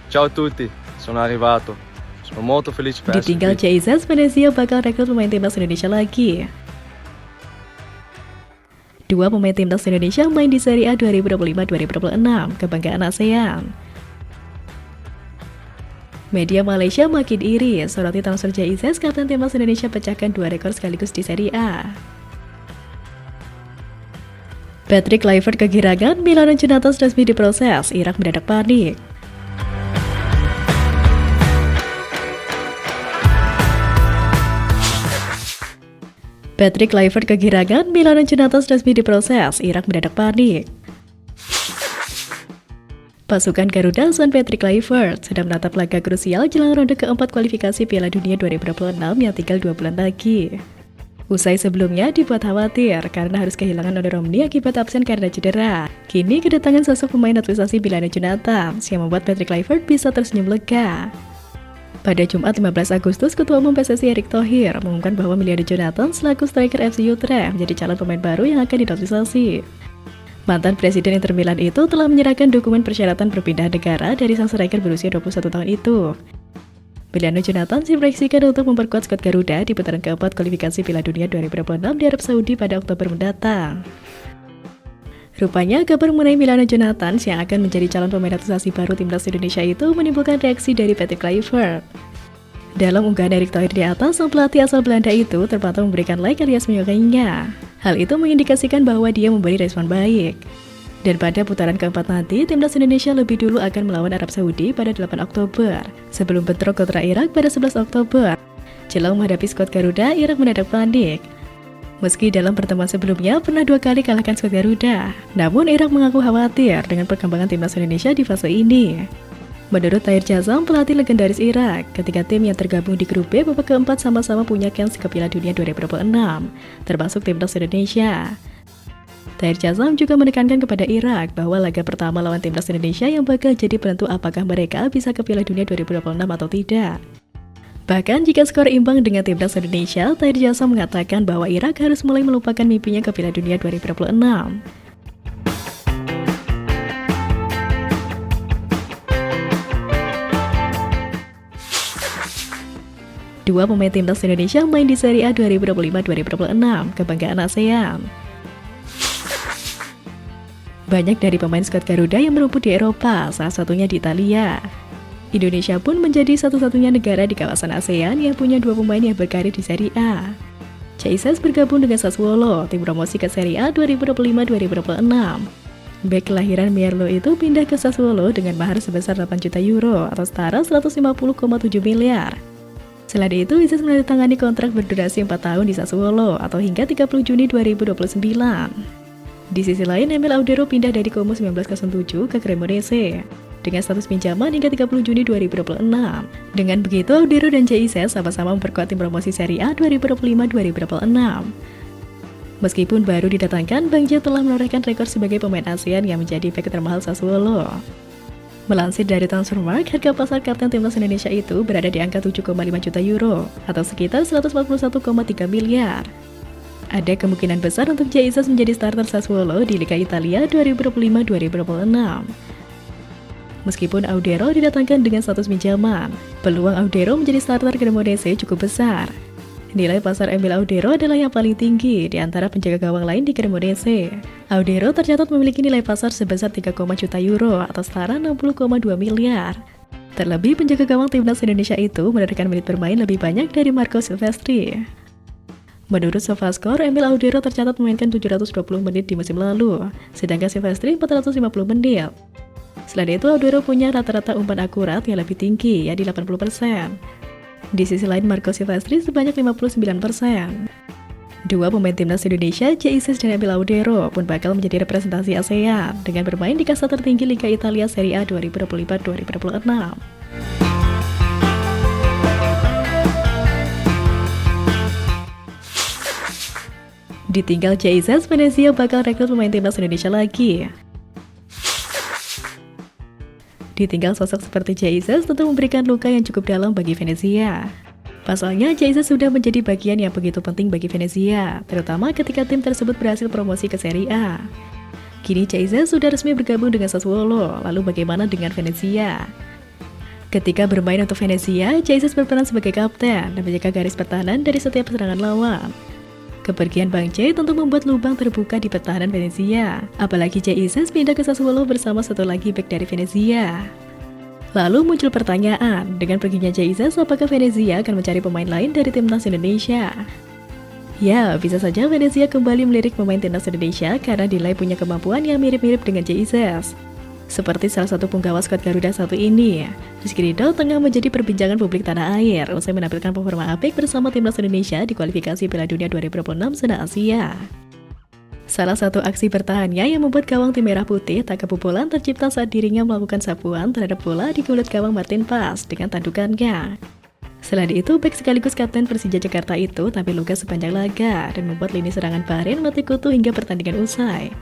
Ciao a tutti, sono arrivato. Sono molto felice per essere Ditinggal qui. Jesus, Venezia bakal rekrut pemain timnas Indonesia lagi. Dua pemain timnas Indonesia main di Serie A 2025-2026, kebanggaan ASEAN. Media Malaysia makin iri, soroti transfer Jesus, kapten timnas Indonesia pecahkan 2 rekor sekaligus di Serie A. Patrick Kluivert kegirangan, Milan dan Juventus resmi diproses, Irak mendadak panik. Patrick Kluivert kegirangan, Milan dan Juventus resmi diproses, Irak mendadak panik. Pasukan Garuda Swan Patrick Kluivert sedang menatap laga krusial jelang ronde keempat kualifikasi Piala Dunia 2026 yang tinggal 2 bulan lagi. Usai sebelumnya dibuat khawatir karena harus kehilangan Ono Romney akibat absen karena cedera. Kini kedatangan sosok pemain naturalisasi Milan Jonathan yang membuat Patrick Kluivert bisa tersenyum lega. Pada Jumat 15 Agustus, Ketua Umum PSSI Erick Thohir mengumumkan bahwa Miliarder Jonathan selaku striker FC Utrecht menjadi calon pemain baru yang akan dinaturalisasi. Mantan Presiden Inter Milan itu telah menyerahkan dokumen persyaratan perpindahan negara dari sang striker berusia 21 tahun itu. Miliarder Jonathan diproyeksikan untuk memperkuat skuad Garuda di putaran keempat kualifikasi Piala Dunia 2026 di Arab Saudi pada Oktober mendatang. Rupanya, kabar mengenai Miliarder Jonathan yang akan menjadi calon pemain naturalisasi baru timnas Indonesia itu menimbulkan reaksi dari Patrick Kluivert. Dalam unggahan Erick Thohir di atas, sang pelatih asal Belanda itu terpantau memberikan like alias menyukainya. Hal itu mengindikasikan bahwa dia memberi respon baik. Dan pada putaran keempat nanti, timnas Indonesia lebih dulu akan melawan Arab Saudi pada 8 Oktober, sebelum bentrok kontra Irak pada 11 Oktober. Jelang menghadapi skuad Garuda, Irak mendadak panik. Meski dalam pertemuan sebelumnya pernah 2 kali kalahkan skuad Garuda, namun Irak mengaku khawatir dengan perkembangan timnas Indonesia di fase ini. Menurut Tahir Jazam, pelatih legendaris Irak, ketiga tim yang tergabung di grup B babak keempat sama-sama punya kans ke Piala Dunia 2026, termasuk timnas Indonesia. Tahir Jazam juga menekankan kepada Irak bahwa laga pertama lawan timnas Indonesia yang bakal jadi penentu apakah mereka bisa ke Piala Dunia 2026 atau tidak. Bahkan jika skor imbang dengan timnas Indonesia, Tahir Jazam mengatakan bahwa Irak harus mulai melupakan mimpinya ke Piala Dunia 2026. Dua pemain timnas Indonesia main di Serie A 2025-2026, kebanggaan ASEAN. Banyak dari pemain skuad Garuda yang merumput di Eropa, salah satunya di Italia. Indonesia pun menjadi satu-satunya negara di kawasan ASEAN yang punya 2 pemain yang berkarir di Serie A. Jesus bergabung dengan Sassuolo, tim promosi ke Serie A 2025-2026. Bek kelahiran Merlo itu pindah ke Sassuolo dengan mahar sebesar 8 juta euro atau setara 150,7 miliar. Selain itu, Jesus menandatangani kontrak berdurasi 4 tahun di Sassuolo atau hingga 30 Juni 2029. Di sisi lain, Emil Audero pindah dari Como 1907 ke Cremonese dengan status pinjaman hingga 30 Juni 2026. Dengan begitu, Audero dan JIZ sama-sama memperkuat tim promosi Serie A 2025-2026. Meskipun baru didatangkan, Bang Jo telah menorehkan rekor sebagai pemain ASEAN yang menjadi bek termahal Sassuolo. Melansir dari Transfermarkt, harga pasar kapten timnas Indonesia itu berada di angka 7,5 juta euro atau sekitar 141,3 miliar. Ada kemungkinan besar untuk Jesus menjadi starter Sassuolo di Liga Italia 2025-2026. Meskipun Audero didatangkan dengan status pinjaman, peluang Audero menjadi starter Cremonese cukup besar. Nilai pasar Emil Audero adalah yang paling tinggi di antara penjaga gawang lain di Cremonese. Audero tercatat memiliki nilai pasar sebesar 3, juta euro atau setara 60,2 miliar. Terlebih, penjaga gawang timnas Indonesia itu mendapatkan menit bermain lebih banyak dari Marco Silvestri. Menurut SofaScore, Emil Audero tercatat memainkan 720 menit di musim lalu, sedangkan Silvestri 450 menit. Selain itu, Audero punya rata-rata umpan akurat yang lebih tinggi, yakni 80%. Di sisi lain, Marco Silvestri sebanyak 59%. Dua pemain timnas Indonesia, Jesus dan Emil Audero, pun bakal menjadi representasi ASEAN dengan bermain di kasta tertinggi Liga Italia Serie A 2025-2026. Ditinggal Jesus, Venezia bakal rekrut pemain timnas Indonesia lagi. Ditinggal sosok seperti Jesus tentu memberikan luka yang cukup dalam bagi Venezia. Pasalnya, Jesus sudah menjadi bagian yang begitu penting bagi Venezia, terutama ketika tim tersebut berhasil promosi ke Serie A. Kini Jesus sudah resmi bergabung dengan Sassuolo, lalu bagaimana dengan Venezia? Ketika bermain untuk Venezia, Jesus berperan sebagai kapten dan menjaga garis pertahanan dari setiap serangan lawan. Kepergian Bang J tentu membuat lubang terbuka di pertahanan Venezia, apalagi Jesus pindah ke Sassuolo bersama satu lagi bek dari Venezia. Lalu muncul pertanyaan, dengan perginya Jesus, apakah Venezia akan mencari pemain lain dari timnas Indonesia? Ya, bisa saja Venezia kembali melirik pemain timnas Indonesia karena dinilai punya kemampuan yang mirip-mirip dengan Jesus. Seperti salah satu punggawa skuad Garuda satu ini, Rizky Ridho tengah menjadi perbincangan publik tanah air usai menampilkan performa apik bersama timnas Indonesia di kualifikasi Piala Dunia 2026 zona Asia. Salah satu aksi bertahannya yang membuat gawang tim merah putih tak kebobolan tercipta saat dirinya melakukan sapuan terhadap bola di kulit gawang Martin Pas dengan tandukannya. Selain itu, bek sekaligus kapten Persija Jakarta itu tampil luka sepanjang laga dan membuat lini serangan Bahrain mati kutu hingga pertandingan usai.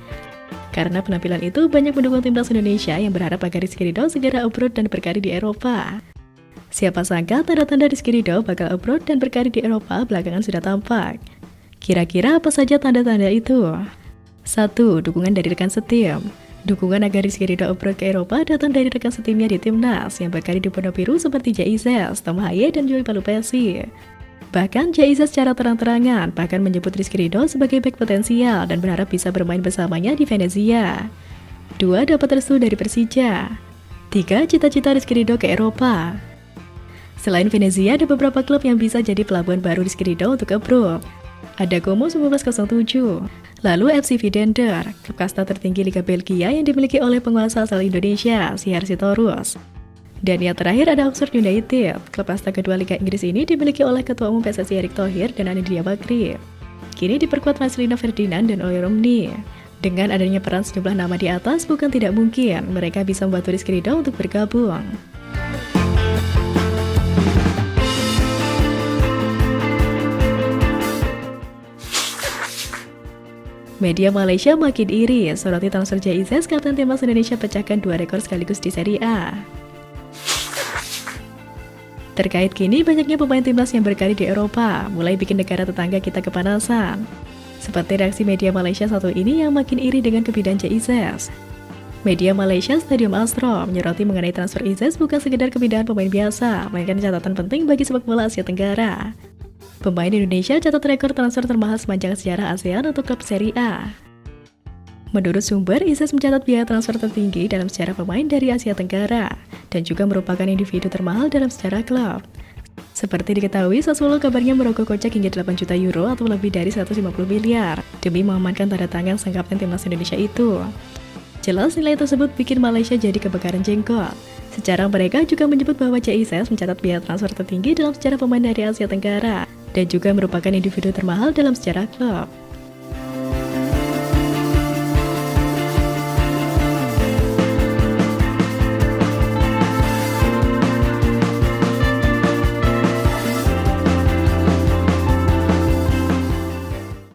Karena penampilan itu, banyak pendukung timnas Indonesia yang berharap agar Rizky Ridho segera abroad dan berkarir di Eropa. Siapa sangka tanda-tanda Rizky Ridho bakal abroad dan berkarir di Eropa belakangan sudah tampak. Kira-kira apa saja tanda-tanda itu? 1. Dukungan dari rekan setim. Dukungan agar Rizky Ridho abroad ke Eropa datang dari rekan setimnya di timnas yang berkarir di Pondok Biru seperti Jesus, Tom Haye, dan Joey Palupesi. Bahkan Jesus secara terang-terangan bahkan menyebut Rizky Ridho sebagai bek potensial dan berharap bisa bermain bersamanya di Venezia. 2. Dapat restu dari Persija. 3. Cita-cita Rizky Ridho ke Eropa. Selain Venezia, ada beberapa klub yang bisa jadi pelabuhan baru Rizky Ridho untuk abroad. Ada Como 1907, lalu FC Vidender, klub kasta tertinggi Liga Belgia yang dimiliki oleh penguasa asal Indonesia, CR Sitorus. Dan yang terakhir ada Oxford United, klub kasta kedua Liga Inggris ini dimiliki oleh Ketua Umum PSSI Erick Thohir dan Anindya Bakri. Kini diperkuat Marcelino Ferdinand dan Oli Romney. Dengan adanya peran sejumlah nama di atas, bukan tidak mungkin mereka bisa membantu Rizky Ridho untuk bergabung. Media Malaysia makin iri, soroti transfer Jesus, kapten timnas Indonesia pecahkan 2 rekor sekaligus di Serie A. Terkait kini banyaknya pemain timnas yang berkarir di Eropa, mulai bikin negara tetangga kita kepanasan. Seperti reaksi media Malaysia satu ini yang makin iri dengan kepindahan Jesus. Media Malaysia Stadium Astro menyoroti mengenai transfer Jesus bukan sekedar kepindahan pemain biasa, melainkan catatan penting bagi sepak bola Asia Tenggara. Pemain Indonesia catat rekor transfer termahal sepanjang sejarah ASEAN untuk klub Serie A. Menurut sumber, Ises mencatat biaya transfer tertinggi dalam sejarah pemain dari Asia Tenggara dan juga merupakan individu termahal dalam sejarah klub. Seperti diketahui, Sassuolo kabarnya merogoh kocek hingga 8 juta euro atau lebih dari 150 miliar demi mengamankan tanda tangan sang kapten timnas Indonesia itu. Jelas nilai tersebut bikin Malaysia jadi kebakaran jenggot. Secara mereka juga menyebut bahwa Ises mencatat biaya transfer tertinggi dalam sejarah pemain dari Asia Tenggara dan juga merupakan individu termahal dalam sejarah klub.